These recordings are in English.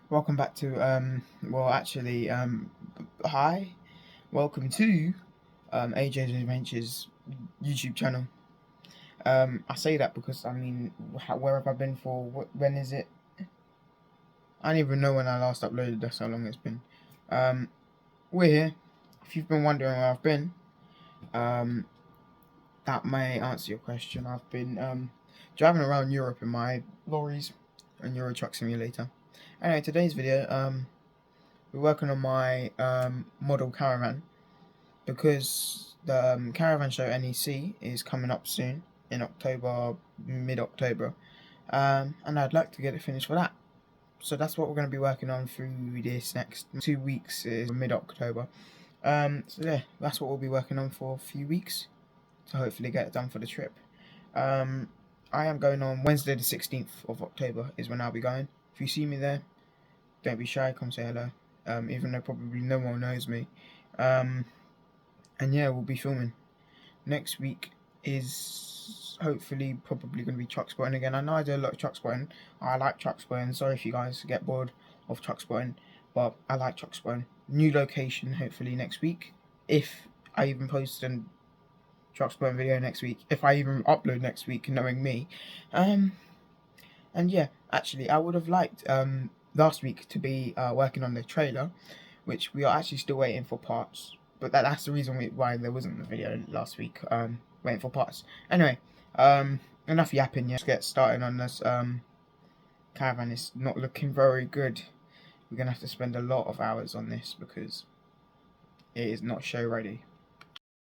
Welcome back to hi, welcome to A.J.G Adventures YouTube channel. I say that because where have I been for? When is it? I don't even know when I last uploaded. That's how long it's been. We're here. If you've been wondering where I've been, that may answer your question. I've been driving around Europe in my lorries and Euro Truck Simulator. Anyway, today's video, we're working on my model Caravan because the Caravan show NEC is coming up soon in October, mid-October, and I'd like to get it finished for that. So that's what we're going to be working on through this next 2 weeks, is mid-October. So yeah, that's what we'll be working on for a few weeks to hopefully get it done for the trip. I am going on Wednesday the 16th of October is when I'll be going. If you see me there, don't be shy, come say hello. Even though probably no one knows me. And yeah, we'll be filming. Next week is hopefully probably going to be truck spotting again. I know I do a lot of truck spotting. I like truck spotting. Sorry if you guys get bored of truck spotting, but I like truck spotting. New location hopefully next week. If I even post a truck spotting video next week. If I even upload next week, knowing me. And yeah, actually I would have liked last week to be working on the trailer, which we are actually still waiting for parts, but that's the reason why there wasn't a video last week, waiting for parts. Anyway, enough yapping. Let's get started on this. Caravan is not looking very good. We're gonna have to spend a lot of hours on this because it is not show ready.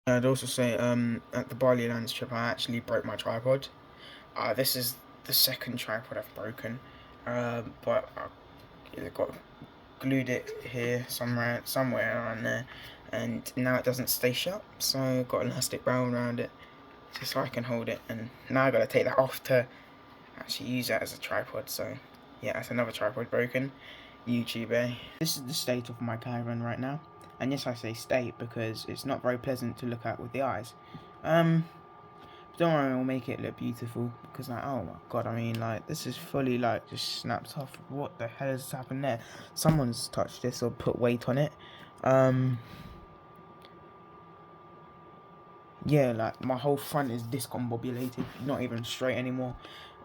I'd also say at the Barley Lands trip I actually broke my tripod. This is the second tripod I've broken, but I got glued it here somewhere around there, and now it doesn't stay shut, so I've got elastic band around it just so I can hold it, and now I've got to take that off to actually use that as a tripod. So yeah, that's another tripod broken. YouTube, eh? This is the state of my Caravan right now, and yes, I say state because it's not very pleasant to look at with the eyes. Don't worry, we'll make it look beautiful, because like, oh my god, I mean, like, this is fully like just snapped off. What the hell has happened there? Someone's touched this or put weight on it. Yeah, like my whole front is discombobulated, not even straight anymore.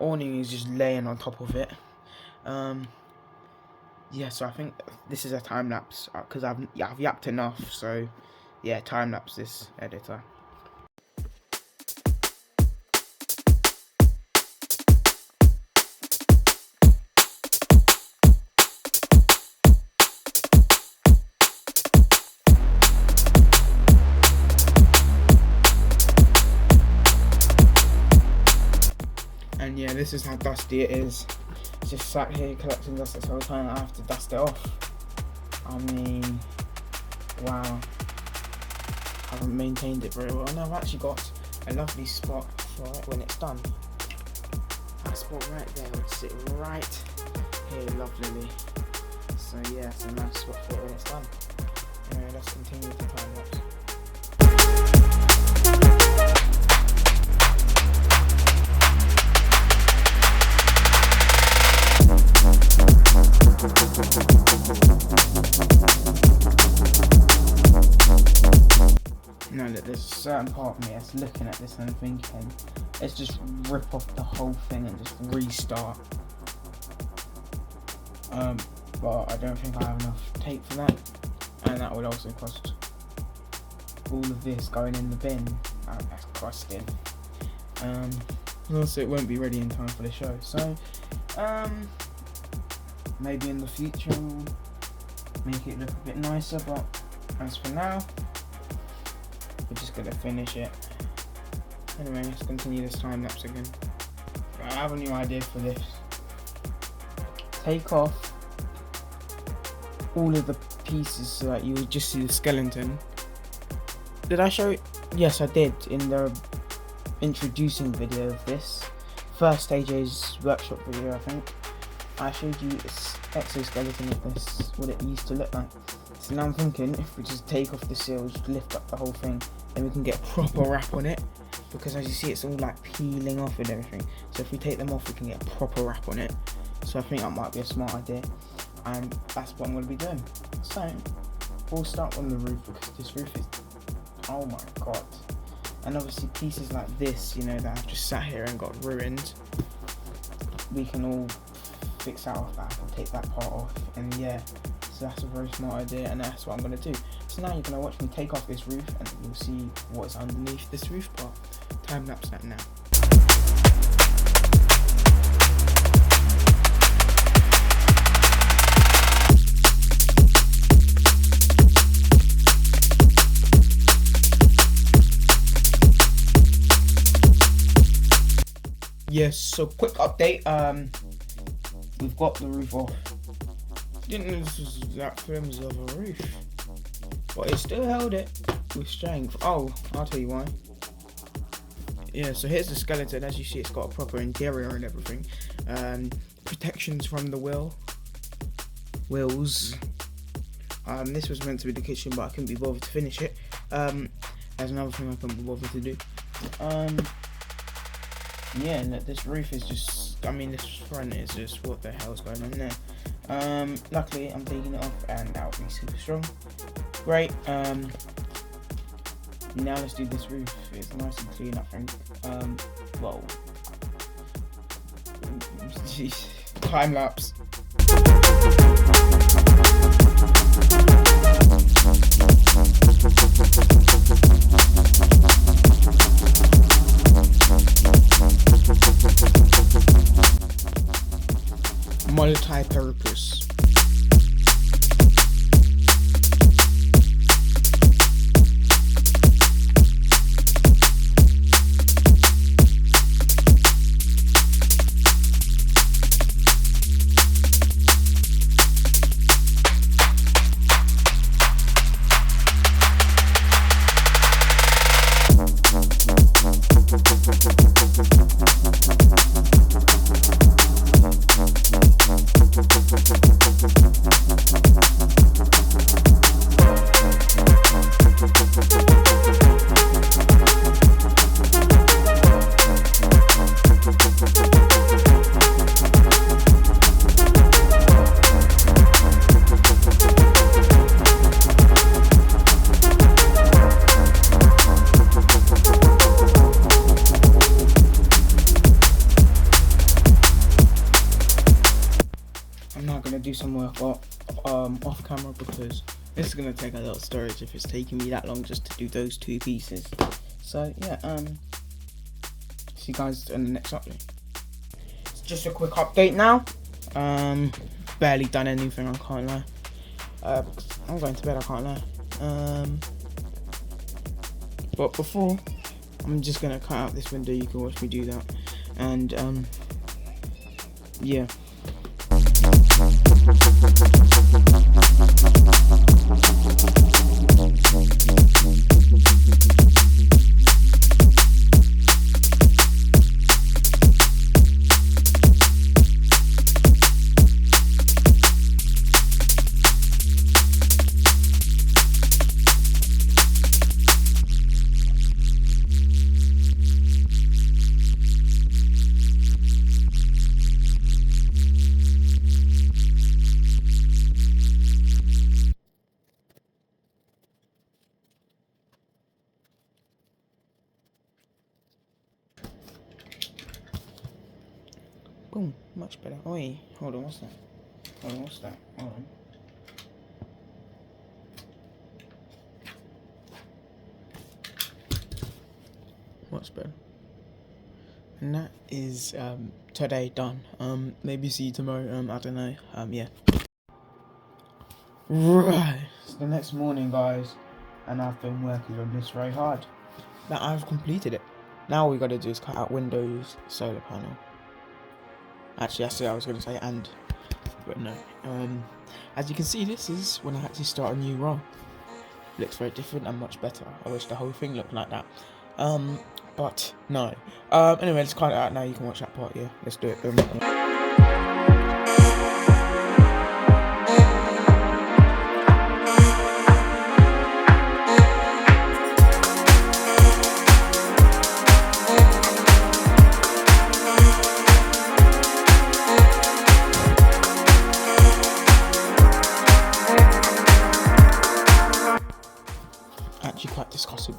Awning is just laying on top of it. Yeah, so I think this is a time lapse because I've yapped enough. So yeah, time lapse this, editor. And yeah, this is how dusty it is. It's just sat here collecting dust this whole time. I have to dust it off. I mean, wow. I haven't maintained it very well. And I've actually got a lovely spot for it when it's done. That spot right there would sit right here lovely. So yeah, it's a nice spot for it when it's done. Anyway, let's continue with the time lapse. No, look, there's a certain part of me that's looking at this and thinking, let's just rip off the whole thing and just restart. But I don't think I have enough tape for that, and that would also cost all of this going in the bin. That's costing. Also, it won't be ready in time for the show. So, maybe in the future we'll make it look a bit nicer. But as for now, we're just gonna finish it. Anyway, let's continue this time lapse again. I have a new idea for this. Take off all of the pieces so that you will just see the skeleton. Did I show it? Yes, I did in the introducing video of this. First AJ's workshop video, I think. I showed you this exoskeleton of this, what it used to look like. So now I'm thinking, if we just take off the seals, lift up the whole thing, then we can get a proper wrap on it. Because as you see, it's all like peeling off and everything. So if we take them off, we can get a proper wrap on it. So I think that might be a smart idea. and that's what I'm going to be doing. So we'll start on the roof because this roof is, oh my god. And obviously pieces like this, you know, that I've just sat here and got ruined, we can all fix that off. That I can take that part off, and yeah, so that's a very smart idea, and that's what I'm going to do. So now you're going to watch me take off this roof and you'll see what's underneath this roof part. Time lapse that now. Yes, so quick update. We've got the roof off. Didn't know this was that flimsy of a roof, but it still held it with strength. Oh, I'll tell you why. Yeah, so here's the skeleton. As you see, it's got a proper interior and everything. Protections from the wheels. This was meant to be the kitchen, but I couldn't be bothered to finish it. There's another thing I couldn't be bothered to do. Yeah, and this roof is just, I mean, this front is just, what the hell's going on there? Luckily I'm taking it off and that'll be super strong. Great. Now let's do this roof. It's nice and clean, I think. Well, time lapse. Multi-purpose. I'm not gonna do some work off camera because this is gonna take a lot of storage if it's taking me that long just to do those two pieces. So yeah, see you guys in the next update. It's just a quick update now. Barely done anything, I can't lie. I'm going to bed, I can't lie. But before, I'm just gonna cut out this window. You can watch me do that, and yeah. Boom, much better. Oi, hold on, what's that? Hold on, what's that? Hold on. Much better. And that is today done. Maybe see you tomorrow. I don't know. Yeah. Right. It's the next morning, guys, and I've been working on this very hard. Now I've completed it. Now all we gotta do is cut out windows, solar panel. Actually, that's what I was gonna say, but no. As you can see, this is when I actually start a new role. Looks very different and much better. I wish the whole thing looked like that. But no. Anyway, let's cut it out now. You can watch that part. Yeah, let's do it. Boom.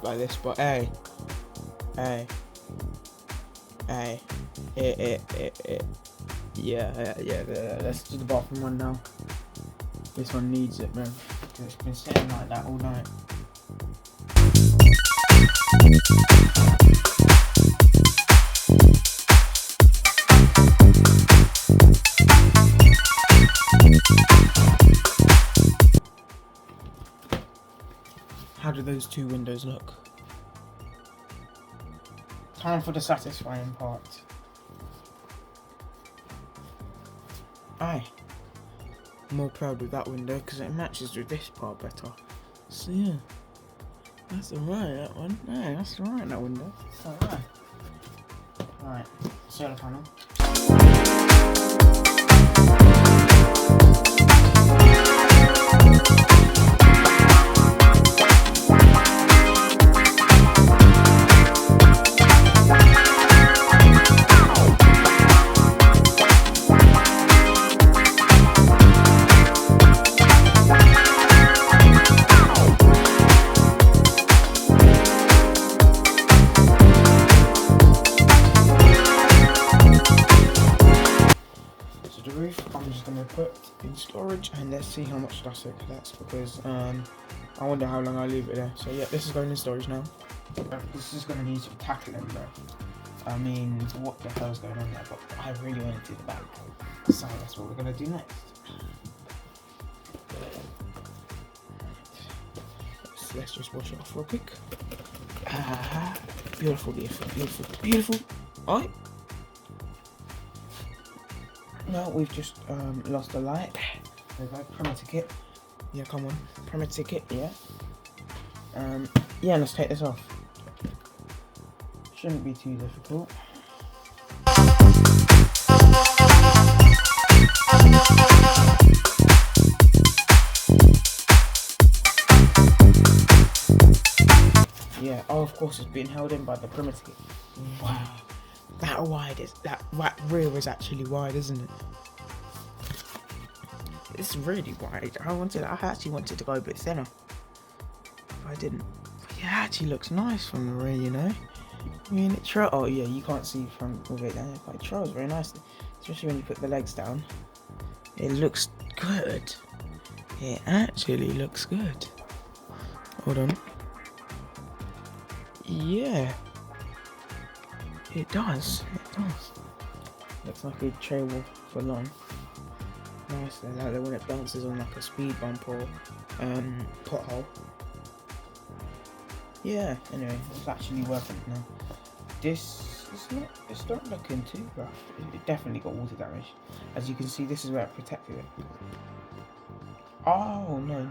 look like this, but hey, yeah. Let's do the bathroom one now. This one needs it, man, because it's been sitting like that all night. How do those two windows look? Time for the satisfying part. I'm more proud with that window because it matches with this part better. So yeah, that's alright, that one. Yeah, that's alright, that window. Alright. Alright, solar panel. I'm just going to put in storage and let's see how much dust it collects, because I wonder how long I leave it there. So yeah, this is going in storage now. This is going to need some tackling though. I mean, what the hell's going on there? But I really want to do the back, so that's what we're going to do next. Let's just wash it off real quick. Beautiful. Alright. Now we've just lost the light. There we go, Premier ticket. Yeah, come on, Premier ticket, yeah. Yeah, let's take this off. Shouldn't be too difficult. Yeah, oh, of course it's being held in by the Premier ticket. Wow. That rear is actually wide, isn't it? It's really wide. I actually wanted to go a bit thinner. But I didn't. But yeah, it actually looks nice from the rear, you know? I mean, oh yeah, you can't see from with it down, but it trails very nicely. Especially when you put the legs down. It looks good. It actually looks good. Hold on. Yeah. It does. Looks like a tray wall for long. Nice, like when it bounces on like a speed bump or pothole. Yeah, anyway, it's actually working now. It's not looking too rough. It definitely got water damage. As you can see, this is where it protected it. Oh, no.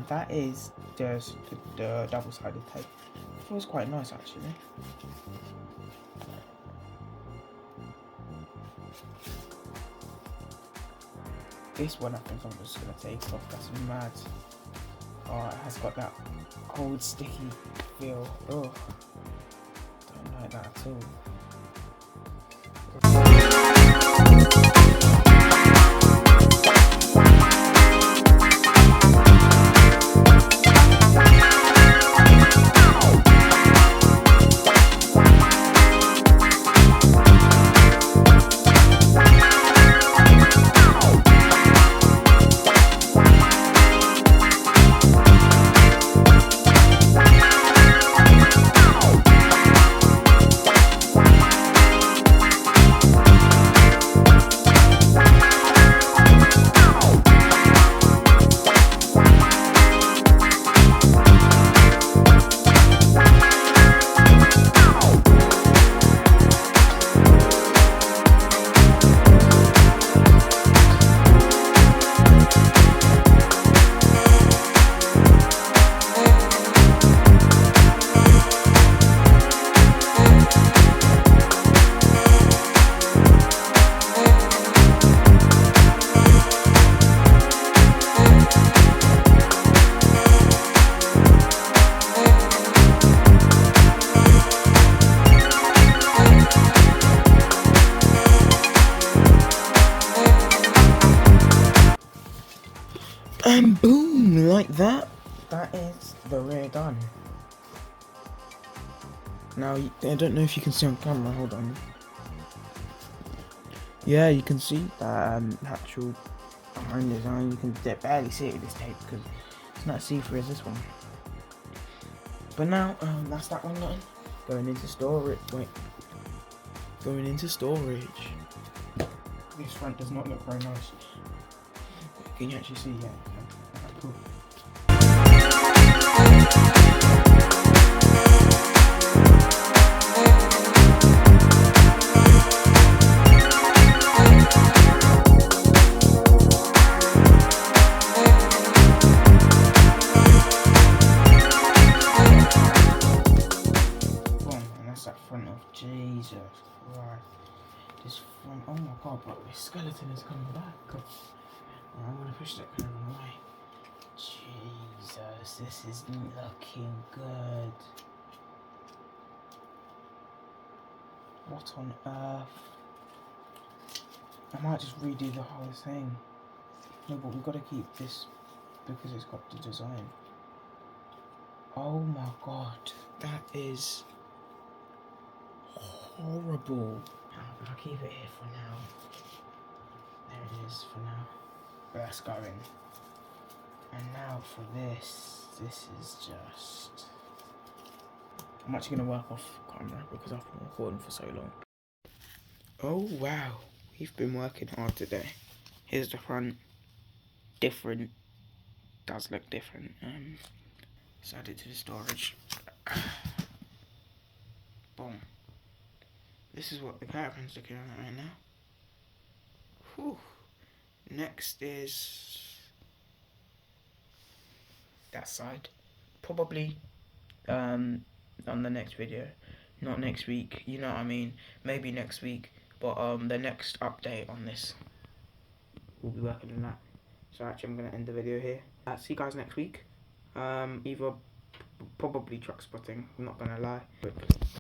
That is just the double-sided tape. It feels quite nice actually. This one I think I'm just going to take off, that's mad. Oh, it has got that cold sticky feel. Oh, don't like that at all. And boom, like that. That is the rear done. Now, I don't know if you can see on camera, hold on. Yeah, you can see that actual behind design. You can barely see it with this tape because it's not see-through as this one. But now, that's that one done. Going into storage. Wait. Going into storage. This front does not look very nice. Can you actually see? Yeah. Okay, cool. Front of Jesus Christ. This front, oh my god, but this skeleton is coming back. I'm gonna push that kind of away. Jesus, this is looking good. What on earth? I might just redo the whole thing. No, but we've got to keep this because it's got the design. Oh my god, that is horrible. I'll keep it here for now. There it is for now. But that's going. And now for this. This is just... I'm actually going to work off camera because I've been recording for so long. Oh wow, we've been working hard today. Here's the front. Different. Does look different. So add it to the storage. Boom. This is what the Caravan's looking at right now. Whew. Next is that side. Probably on the next video. Not next week, you know what I mean. Maybe next week. But the next update on this, we'll be working on that. So actually I'm gonna end the video here. See you guys next week. Either probably truck spotting, I'm not gonna lie.